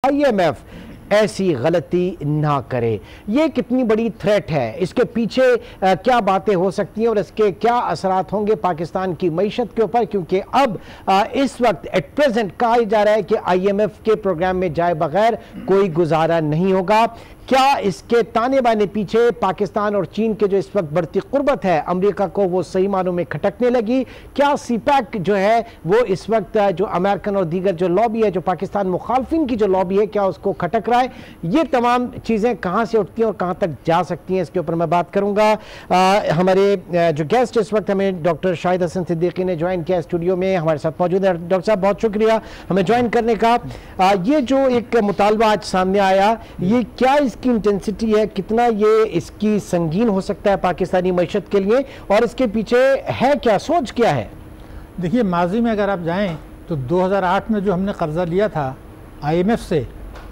IMF ऐसी गलती ना करे। ये कितनी बड़ी थ्रेट है, इसके पीछे क्या बातें हो सकती हैं और इसके क्या असरात होंगे पाकिस्तान की मईशत के ऊपर, क्योंकि अब इस वक्त एट प्रेजेंट कहा जा रहा है कि IMF के प्रोग्राम में जाए बगैर कोई गुजारा नहीं होगा। क्या इसके ताने बाने पीछे पाकिस्तान और चीन के जो इस वक्त बढ़ती कुर्बत है अमेरिका को वो सही मानों में खटकने लगी? क्या CPEC जो है वो इस वक्त जो अमेरिकन और दीगर जो लॉबी है, जो पाकिस्तान मुखालफिन की जो लॉबी है, क्या उसको खटक रहा है? ये तमाम चीज़ें कहाँ से उठती हैं और कहाँ तक जा सकती हैं, इसके ऊपर मैं बात करूँगा। हमारे जो गेस्ट इस वक्त हमें डॉक्टर शाहिद हसन सिद्दीकी ने ज्वाइन किया स्टूडियो में, हमारे साथ मौजूद है। डॉक्टर साहब बहुत शुक्रिया हमें ज्वाइन करने का। ये जो एक मुतालबा आज सामने आया, ये क्या की इंटेंसिटी है, कितना ये इसकी संगीन हो सकता है पाकिस्तानी मईशत के लिए, और इसके पीछे है क्या, सोच क्या है? देखिए, माजी में अगर आप जाएं तो 2008 में जो हमने कर्जा लिया था IMF से,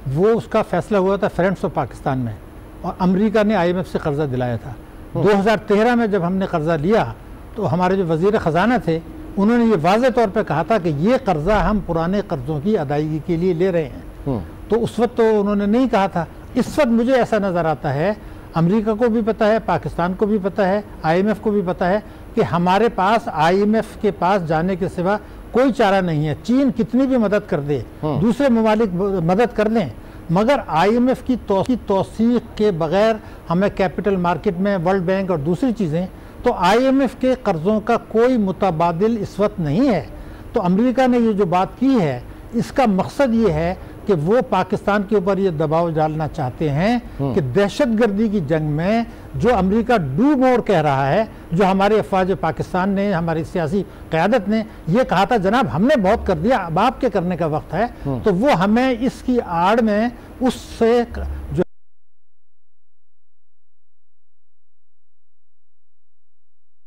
वो उसका फैसला हुआ था फ्रेंड्स ऑफ पाकिस्तान में, और अमेरिका ने IMF से कर्जा दिलाया था। 2013 में जब हमने कर्जा लिया तो हमारे जो वजीर ख़जाना थे उन्होंने ये वाज़ेह तौर पर कहा था कि ये कर्जा हम पुराने कर्जों की अदायगी के लिए ले रहे हैं। तो उस वक्त तो उन्होंने नहीं कहा था। इस वक्त मुझे ऐसा नज़र आता है, अमेरिका को भी पता है, पाकिस्तान को भी पता है, IMF को भी पता है कि हमारे पास IMF के पास जाने के सिवा कोई चारा नहीं है। चीन कितनी भी मदद कर दे, दूसरे ममालिक मदद कर दें, मगर IMF की तौसीक के बगैर हमें कैपिटल मार्केट में, वर्ल्ड बैंक और दूसरी चीज़ें, तो IMF के कर्ज़ों का कोई मुतबादिल इस वक्त नहीं है। तो अमेरिका ने ये जो बात की है, इसका मकसद ये है कि वो पाकिस्तान के ऊपर ये दबाव डालना चाहते हैं कि दहशतगर्दी की जंग में जो अमेरिका डू मोर कह रहा है, जो हमारे अफवाज पाकिस्तान ने, हमारी सियासी क़यादत ने ये कहा था जनाब हमने बहुत कर दिया, अब आपके करने का वक्त है, तो वो हमें इसकी आड़ में उससे जो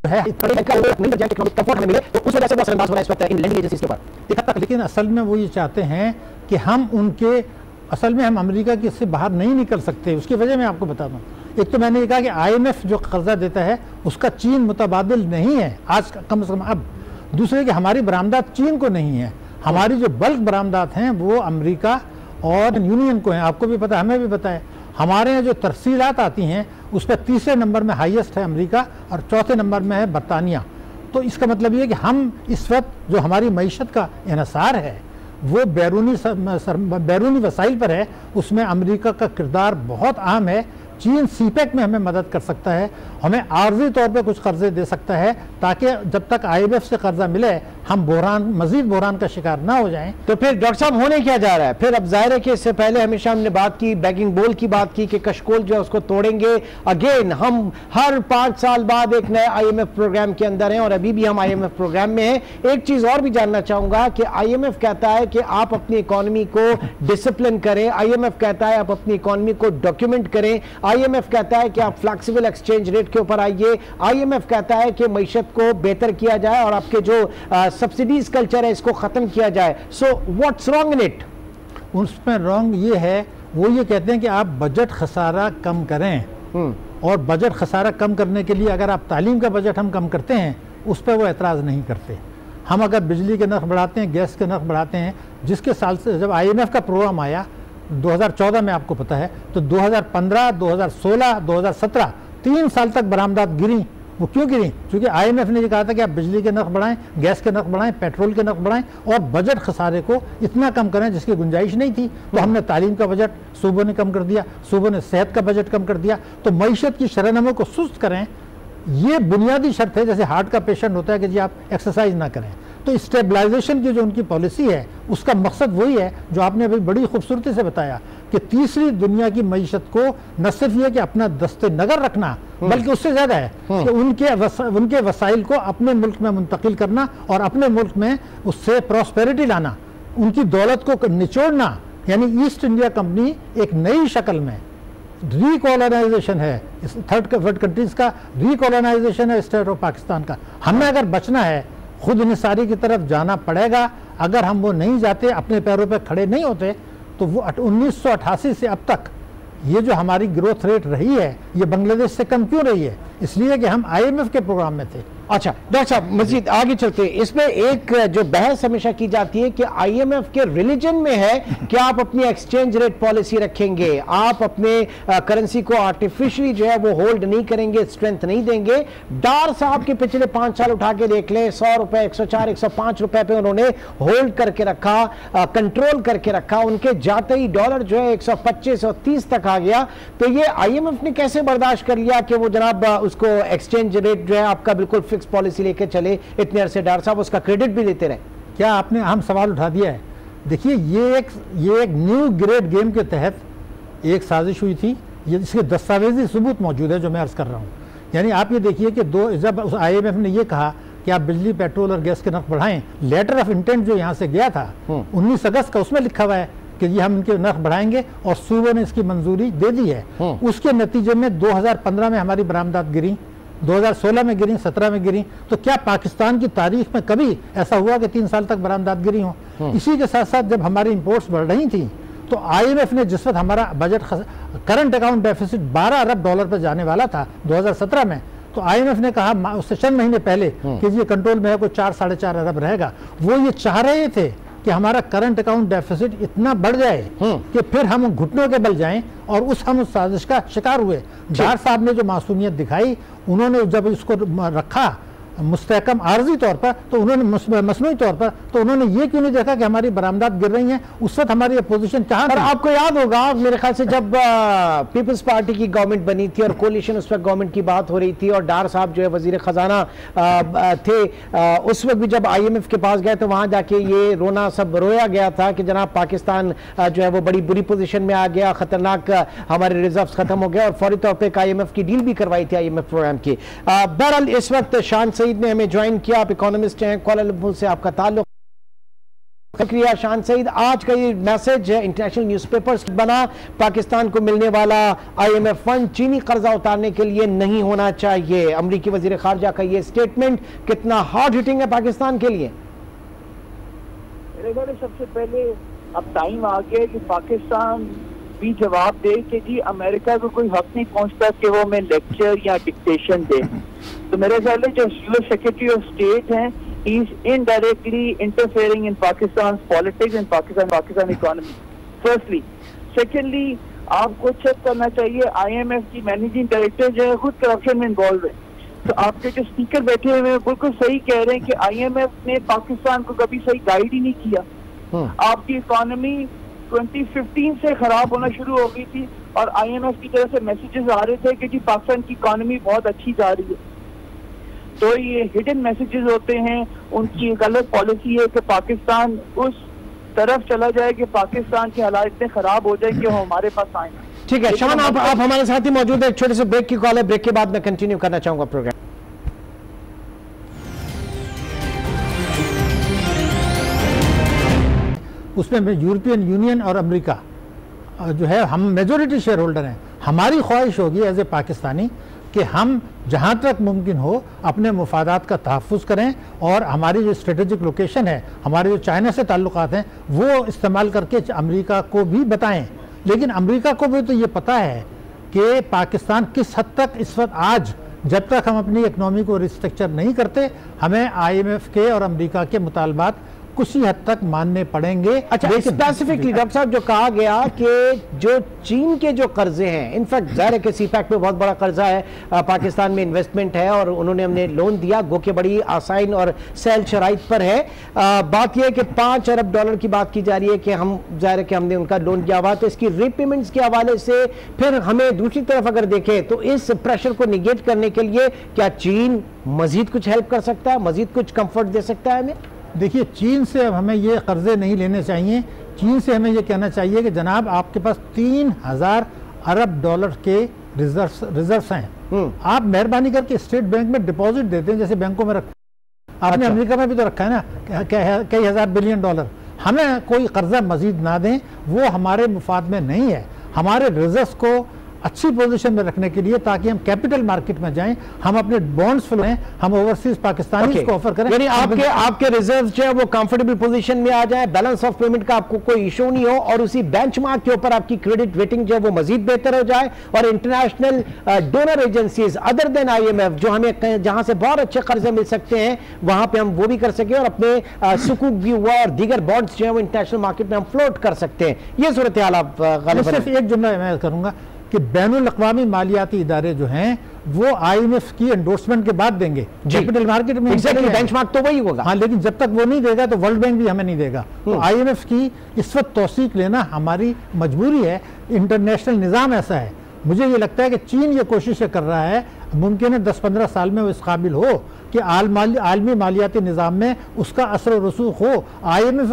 है लेकिन असल में वो ये चाहते हैं कि हम उनके, असल में हम अमेरिका की इससे बाहर नहीं निकल सकते। उसकी वजह मैं आपको बताता हूँ। एक तो मैंने ये कहा कि IMF जो कर्जा देता है उसका चीन मुतबादिल नहीं है आज कम से कम अब। दूसरे कि हमारी बरामदात चीन को नहीं है, हमारी जो बल्क बरामदात हैं वो अमेरिका और यूनियन को हैं। आपको भी पता है, हमें भी पता है। हमारे यहाँ जो तरसीलात आती हैं उस पर तीसरे नंबर में हाईएस्ट है अमेरिका और चौथे नंबर में है बरतानिया। तो इसका मतलब ये है कि हम इस वक्त जो हमारी मईशत का इन्हसार है वो बैरूनी वसाइल पर है, उसमें अमेरिका का किरदार बहुत अहम है। चीन CPEC में हमें मदद कर सकता है, हमें आर्जी तौर पे कुछ कर्जे दे सकता है, ताकि जब तक IMF से कर्जा मिले हम मजीद बहरान का शिकार ना हो जाएं। तो फिर डॉक्टर साहब होने क्या जा रहा है फिर? अब जाहिर है कि इससे पहले हमेशा हमने बात की, बैगिंग बोल की बात की कि कशकोल जो है उसको तोड़ेंगे। अगेन हम हर 5 साल बाद एक नए IMF प्रोग्राम के अंदर हैं और अभी भी हम IMF प्रोग्राम में हैं। एक चीज और भी जानना चाहूंगा कि IMF कहता है कि आप अपनी इकोनॉमी को डिसिप्लिन करें, IMF कहता है आप अपनी इकोनॉमी को डॉक्यूमेंट करें, IMF कहता है कि आप फ्लेक्सिबल एक्सचेंज रेट के ऊपर आइए, IMF कहता है कि मईशत को बेहतर किया जाए और आपके जो सब्सिडीज कल्चर है इसको खत्म किया जाए। So what's wrong in it? उसमें रॉन्ग ये है, वो ये कहते हैं कि आप बजट खसारा कम करें, और बजट खसारा कम करने के लिए अगर आप तालीम का बजट हम कम करते हैं उस पर वो एतराज़ नहीं करते। हम अगर बिजली के नर्ख बढ़ाते हैं, गैस के नर्ख बढ़ाते हैं, जिसके साल से जब IMF का प्रोग्राम आया 2014 में आपको पता है, तो 2015, 2016, 2017 3 साल तक बरामदात गिरी। वो क्यों गिरी? क्योंकि IMF ने ये कहा था कि आप बिजली के नर्ख बढ़ाएं, गैस के नर्ख बढ़ाएं, पेट्रोल के नर्ख बढ़ाएं और बजट खसारे को इतना कम करें जिसकी गुंजाइश नहीं थी। तो हमने तालीम का बजट सूबों ने कम कर दिया, सूबों ने सेहत का बजट कम कर दिया। तो मईशत की शरहनमों को सुस्त करें, ये बुनियादी शर्त है। जैसे हार्ट का पेशेंट होता है कि जी आप एक्सरसाइज ना करें, तो स्टेबलाइजेशन की जो उनकी पॉलिसी है उसका मकसद वही है जो आपने अभी बड़ी खूबसूरती से बताया कि तीसरी दुनिया की मईशत को न सिर्फ ये कि अपना दस्ते नगर रखना, बल्कि उससे ज़्यादा है कि उनके वसाइल को अपने मुल्क में मुंतकिल करना और अपने मुल्क में उससे प्रॉस्पेरिटी लाना, उनकी दौलत को निचोड़ना। यानी ईस्ट इंडिया कंपनी एक नई शक्ल में रिकॉलोनाइजेशन है, थर्ड वर्ल्ड कंट्रीज का रिकॉलोनाइजेशन है स्टेट ऑफ पाकिस्तान का। हमें अगर बचना है, खुद निसारी की तरफ जाना पड़ेगा। अगर हम वो नहीं जाते, अपने पैरों पे खड़े नहीं होते, तो वो 1988 से अब तक ये जो हमारी ग्रोथ रेट रही है ये बांग्लादेश से कम क्यों रही है? इसलिए कि हम IMF के प्रोग्राम में थे अच्छा डॉक्टर साहब, मजीद आगे चलते हैं। इसमें एक जो बहस हमेशा की जाती है कि आईएमएफ के रिलीजन में है कि आप अपनी एक्सचेंज रेट पॉलिसी रखेंगे, आप अपने करेंसी को आर्टिफिशियली जो है वो होल्ड नहीं करेंगे, स्ट्रेंथ नहीं देंगे। डार साहब के पिछले 5 साल उठा के देख लें, 100 रुपए, 104, 105 रुपए पे उन्होंने होल्ड करके रखा, कंट्रोल करके रखा। उनके जाते ही डॉलर जो है 125 और 30 तक आ गया। तो ये आईएमएफ ने कैसे बर्दाश्त कर लिया कि वो जनाब उसको एक्सचेंज रेट जो है आपका बिल्कुल फिक्स पॉलिसी लेके चले इतने अरसे? डार साहब उसका क्रेडिट भी लेते रहे। क्या आपने अहम सवाल उठा दिया है। देखिए ये एक न्यू ग्रेड गेम के तहत एक साजिश हुई थी। ये इसके दस्तावेजी सबूत मौजूद है जो मैं अर्ज कर रहा हूँ। यानी आप ये देखिए कि जब आईएमएफ ने ये कहा कि आप बिजली, पेट्रोल और गैस के नर्ख बढ़ाएं, लेटर ऑफ इंटेंट जो यहाँ से गया था 19 अगस्त का, उसमें लिखा हुआ है कि ये हम इनके नर्ख बढ़ाएंगे और सूबों ने इसकी मंजूरी दे दी है। उसके नतीजे में 2015 में हमारी बरामदात गिरी, 2016 में गिरी, 17 में गिरी। तो क्या पाकिस्तान की तारीख में कभी ऐसा हुआ कि 3 साल तक बरामदात गिरी हो? इसी के साथ साथ जब हमारी इंपोर्ट्स बढ़ रही थी तो आईएमएफ ने, जिस वक्त हमारा बजट करंट अकाउंट डेफिसिट 12 अरब डॉलर पर जाने वाला था 2017 में, तो आईएमएफ ने कहा उससे चंद महीने पहले कि ये कंट्रोल में है, कोई 4-4.5 अरब रहेगा। वो ये चाह रहे थे कि हमारा करंट अकाउंट डेफिसिट इतना बढ़ जाए कि फिर हम घुटनों के बल जाएं, और हम उस साजिश का शिकार हुए। डार साहब ने जो मासूमियत दिखाई, उन्होंने जब इसको रखा मुस्तहकम आर्जी तौर पर, तो उन्होंने मसनूई तौर पर, तो उन्होंने ये क्यों नहीं देखा कि हमारी बरामदात गिर रही हैं? उस वक्त हमारी अपोजिशन कहाँ थी? आपको याद होगा मेरे ख्याल से जब पीपल्स पार्टी की गवर्नमेंट बनी थी और कोलिशन, उस वक्त गवर्नमेंट की बात हो रही थी और डार साहब जो है वजीर खजाना थे, उस वक्त भी जब आईएमएफ के पास गए तो वहां जाके ये रोना, सब रोया गया था कि जनाब पाकिस्तान जो है वो बड़ी बुरी पोजीशन में आ गया, खतरनाक हमारे रिजर्व्स खत्म हो गया, और फौरी तौर पर आईएमएफ की डील भी करवाई थी आईएमएफ प्रोग्राम की। बहरहाल इस वक्त शान सईद ने हमें ज्वाइन किया। आप इकोनॉमिस्ट हैं, कुआलालंपुर से आपका ताल्लुक। शुक्रिया शान सईद। आज का ये मैसेज है इंटरनेशनल न्यूज़पेपर्स बना, पाकिस्तान को मिलने वाला आईएमएफ फंड चीनी कर्जा उतारने के लिए नहीं होना चाहिए। अमरीकी वजीर खारजा का ये स्टेटमेंट कितना हार्ड हिटिंग है पाकिस्तान के लिए? मेरे ख्याल सबसे पहले अब टाइम आ गया कि पाकिस्तान भी जवाब दे कि जी अमेरिका को कोई हक नहीं पहुंचता कि वो हमें लेक्चर या डिक्टेशन दे। तो मेरे ख्याल जो यूएस सेक्रेटरी ऑफ स्टेट हैं, he is indirectly interfering in Pakistan's politics and Pakistan economy. Firstly, secondly, आपको चेक करना चाहिए आईएमएफ की मैनेजिंग डायरेक्टर जो है खुद करप्शन में इन्वॉल्व है। तो आपके जो स्पीकर बैठे हुए हैं बिल्कुल सही कह रहे हैं कि आईएमएफ ने पाकिस्तान को कभी सही गाइड ही नहीं किया। आपकी इकोनॉमी 2015 से खराब होना शुरू हो गई थी और आईएमएफ की तरफ से मैसेजेस आ रहे थे कि जी पाकिस्तान की इकोनॉमी बहुत अच्छी जा रही है। तो ये हिडन मैसेजेस होते हैं, उनकी गलत पॉलिसी है कि पाकिस्तान उस तरफ चला जाए कि पाकिस्तान के हालात इतने खराब हो जाए कि वो हमारे पास आए। ठीक है शान, आप हमारे साथ ही मौजूद है। एक छोटे से ब्रेक की कॉल है, ब्रेक के बाद मैं कंटिन्यू करना चाहूंगा प्रोग्राम। उसमें यूरोपियन यूनियन और अमेरिका जो है, हम मेजोरिटी शेयर होल्डर हैं। हमारी ख्वाहिश होगी एज ए पाकिस्तानी कि हम जहाँ तक मुमकिन हो अपने मुफादात का तहफ़्फ़ुज़ करें और हमारी जो स्ट्रेटेजिक लोकेशन है, हमारे जो चाइना से ताल्लुकात हैं, वो इस्तेमाल करके अमेरिका को भी बताएं। लेकिन अमेरिका को भी तो ये पता है कि पाकिस्तान किस हद तक इस वक्त, आज जब तक हम अपनी इकनॉमी को रिस्ट्रक्चर नहीं करते, हमें आईएमएफ के और अमेरिका के मुतालबात कुछ ही हद तक मानने पड़ेंगे। अच्छा, स्पेसिफिकली डॉक्टर साहब जो कहा गया कि जो चीन के जो कर्जे हैं, इनफैक्ट जाहिर है कि सीपैक में बहुत बड़ा कर्जा है, पाकिस्तान में इन्वेस्टमेंट है और उन्होंने हमने लोन दिया, गो के बड़ी आसाइन और सहल शराइत पर है। बात यह है कि 5 अरब डॉलर की बात की जा रही है कि हम, जाहिर है कि हमने उनका लोन दिया हुआ, तो इसकी रीपेमेंट्स के हवाले से फिर हमें दूसरी तरफ अगर देखें तो इस प्रेशर को निगेट करने के लिए क्या चीन मजीद कुछ हेल्प कर सकता है, मजीद कुछ कंफर्ट दे सकता है हमें? देखिए, चीन से अब हमें ये कर्जे नहीं लेने चाहिए। चीन से हमें ये कहना चाहिए कि जनाब आपके पास 3000 अरब डॉलर के रिजर्व्स हैं, आप मेहरबानी करके स्टेट बैंक में डिपॉजिट देते हैं जैसे बैंकों में रखते। आपने अमेरिका में भी तो रखा है ना कई हजार बिलियन डॉलर। हमें कोई कर्जा मजीद ना दें, वो हमारे मुफाद में नहीं है। हमारे रिजर्व्स को अच्छी पोजीशन में रखने के लिए, ताकि हम कैपिटल मार्केट में जाएं, हम अपने बॉन्ड्स फ्लोएं, हम ओवरसीज पाकिस्तानी को ऑफर करें, यानी आपके रिजर्व जो है वो कंफर्टेबल पोजीशन में आ जाए, बैलेंस ऑफ पेमेंट का आपको कोई इशू नहीं हो, और उसी बेंचमार्क के ऊपर आपकी क्रेडिट रेटिंग जो है वो मजीद बेहतर हो जाए, और international donor agencies other than IMF जो हमें जहां से बहुत अच्छे कर्जे मिल सकते हैं वहां पे हम वो भी कर सके, और अपने सुकूक भी हुआ और दीगर बॉन्ड्स जो है वो इंटरनेशनल मार्केट में हम फ्लोट कर सकते हैं। ये सूरत हाल आप सिर्फ एक जुमला मैं करूंगा कि बैनुल अक़वामी मालियाती इदारे जो हैं वो IMF की एंडोर्समेंट के बाद देंगे कैपिटल मार्केट में। बेंचमार्क तो वही होगा। हाँ, लेकिन जब तक वो नहीं देगा तो वर्ल्ड बैंक भी हमें नहीं देगा। तो IMF की इस वक्त तौसीक लेना हमारी मजबूरी है। इंटरनेशनल निज़ाम ऐसा है। मुझे ये लगता है कि चीन ये कोशिश कर रहा है, मुमकिन है 10-15 साल में वो इस काबिल हो कि आलमी मालियाती निज़ाम में उसका असर और रसूख हो, IMF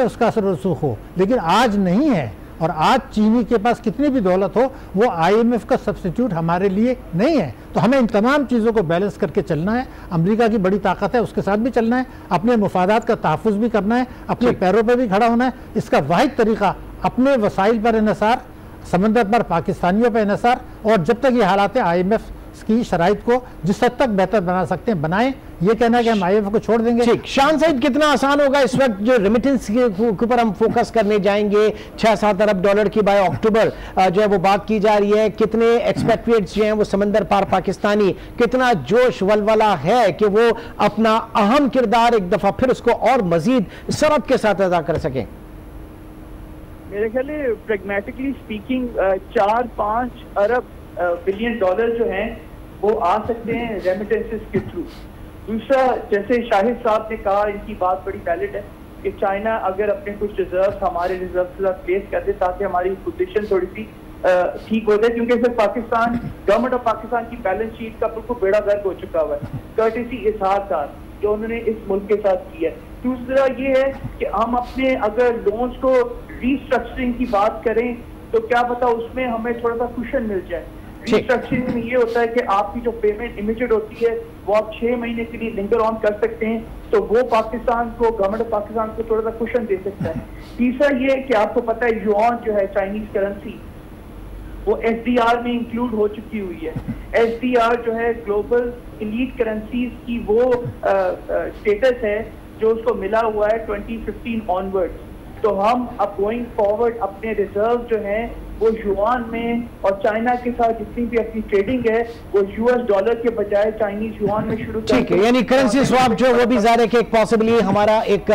उसका असर और रसूख हो, लेकिन आज नहीं है। और आज चीनी के पास कितनी भी दौलत हो, वो IMF का सब्स्टिट्यूट हमारे लिए नहीं है। तो हमें इन तमाम चीज़ों को बैलेंस करके चलना है। अमेरिका की बड़ी ताकत है, उसके साथ भी चलना है, अपने मुफादात का तहफ़्फ़ुज़ भी करना है, अपने पैरों पर भी खड़ा होना है। इसका वाहिद तरीका अपने वसाइल पर इन्हिसार, समंदर पर पाकिस्तानियों पर इन्हिसार, और जब तक ये हालात है IMF की शराइत को जिस हद तक बेहतर बना सकते हैं बनाएं। ये कहना है कि हम IMF को छोड़ देंगे। ठीक, शान सईद, कितना आसान होगा इस वक्त जो रेमिटेंस के ऊपर हम फोकस करने जाएंगे, 6-7 अरब डॉलर की बाय अक्टूबर जो है वो बात की जा रही है, कितने एक्सपेट्रिएट्स जो हैं वो समंदर पार पाकिस्तानी, कितना जोश वलवला है कि वो अपना अहम किरदार एक दफा फिर उसको और मजीद सरहद के साथ अदा कर सकें? मेरे ख्याल में प्रैग्मेटिकली स्पीकिंग 4-5 अरब बिलियन डॉलर जो हैं वो आ सकते हैं रेमिटेंसेस के थ्रू। दूसरा, जैसे शाहिद साहब ने कहा, इनकी बात बड़ी वैलिड है कि चाइना अगर अपने कुछ रिजर्व हमारे रिजर्व के साथ प्लेस कर दे ताकि हमारी पोजीशन थोड़ी सी ठीक हो जाए, क्योंकि फिर पाकिस्तान, गवर्नमेंट ऑफ पाकिस्तान की बैलेंस शीट का बिल्कुल बेड़ा गर्क हो चुका हुआ है कर्टेसी इजहार जो उन्होंने इस मुल्क के साथ किया है। दूसरा ये है कि हम अपने अगर लोन्स को रीस्ट्रक्चरिंग की बात करें तो क्या पता उसमें हमें थोड़ा सा कुशन मिल जाए। रीस्ट्रक्चरिंग में ये होता है कि आपकी जो पेमेंट इमीडिएट होती है वो आप 6 महीने के लिए लिंगर ऑन कर सकते हैं, तो वो पाकिस्तान को, गवर्नमेंट ऑफ पाकिस्तान को थोड़ा सा कुशन दे सकता है। तीसरा ये कि आपको पता है युआन जो है चाइनीज करेंसी वो SDR में इंक्लूड हो चुकी हुई है। SDR जो है ग्लोबल एलीट करेंसीज की वो स्टेटस है जो उसको मिला हुआ है 2015 ऑनवर्ड्स। तो हम अब गोइंग फॉरवर्ड अपने रिजर्व जो हैं वो युआन में, और चाइना के साथ जितनी भी अपनी ट्रेडिंग है वो US डॉलर के बजाय चाइनीज युआन में शुरू कर। ठीक है, यानी करेंसी स्वैप जो वो भी ज़ाहिर है कि एक पॉसिबली हमारा एक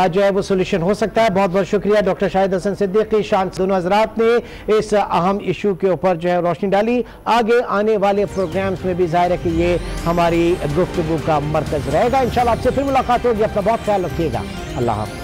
जो है वो सोल्यूशन हो सकता है। बहुत बहुत शुक्रिया डॉक्टर शाहिद हसन सिद्दीकी, शान, दोनों हजरात ने इस अहम इशू के ऊपर जो है रोशनी डाली। आगे आने वाले प्रोग्राम्स में भी ज़ाहिर है कि ये हमारी गुफ्तगू का मरकज रहेगा। इंशाल्लाह आपसे फिर मुलाकात होगी। अपना बहुत ख्याल रखिएगा। अल्लाह हाफ़िज़।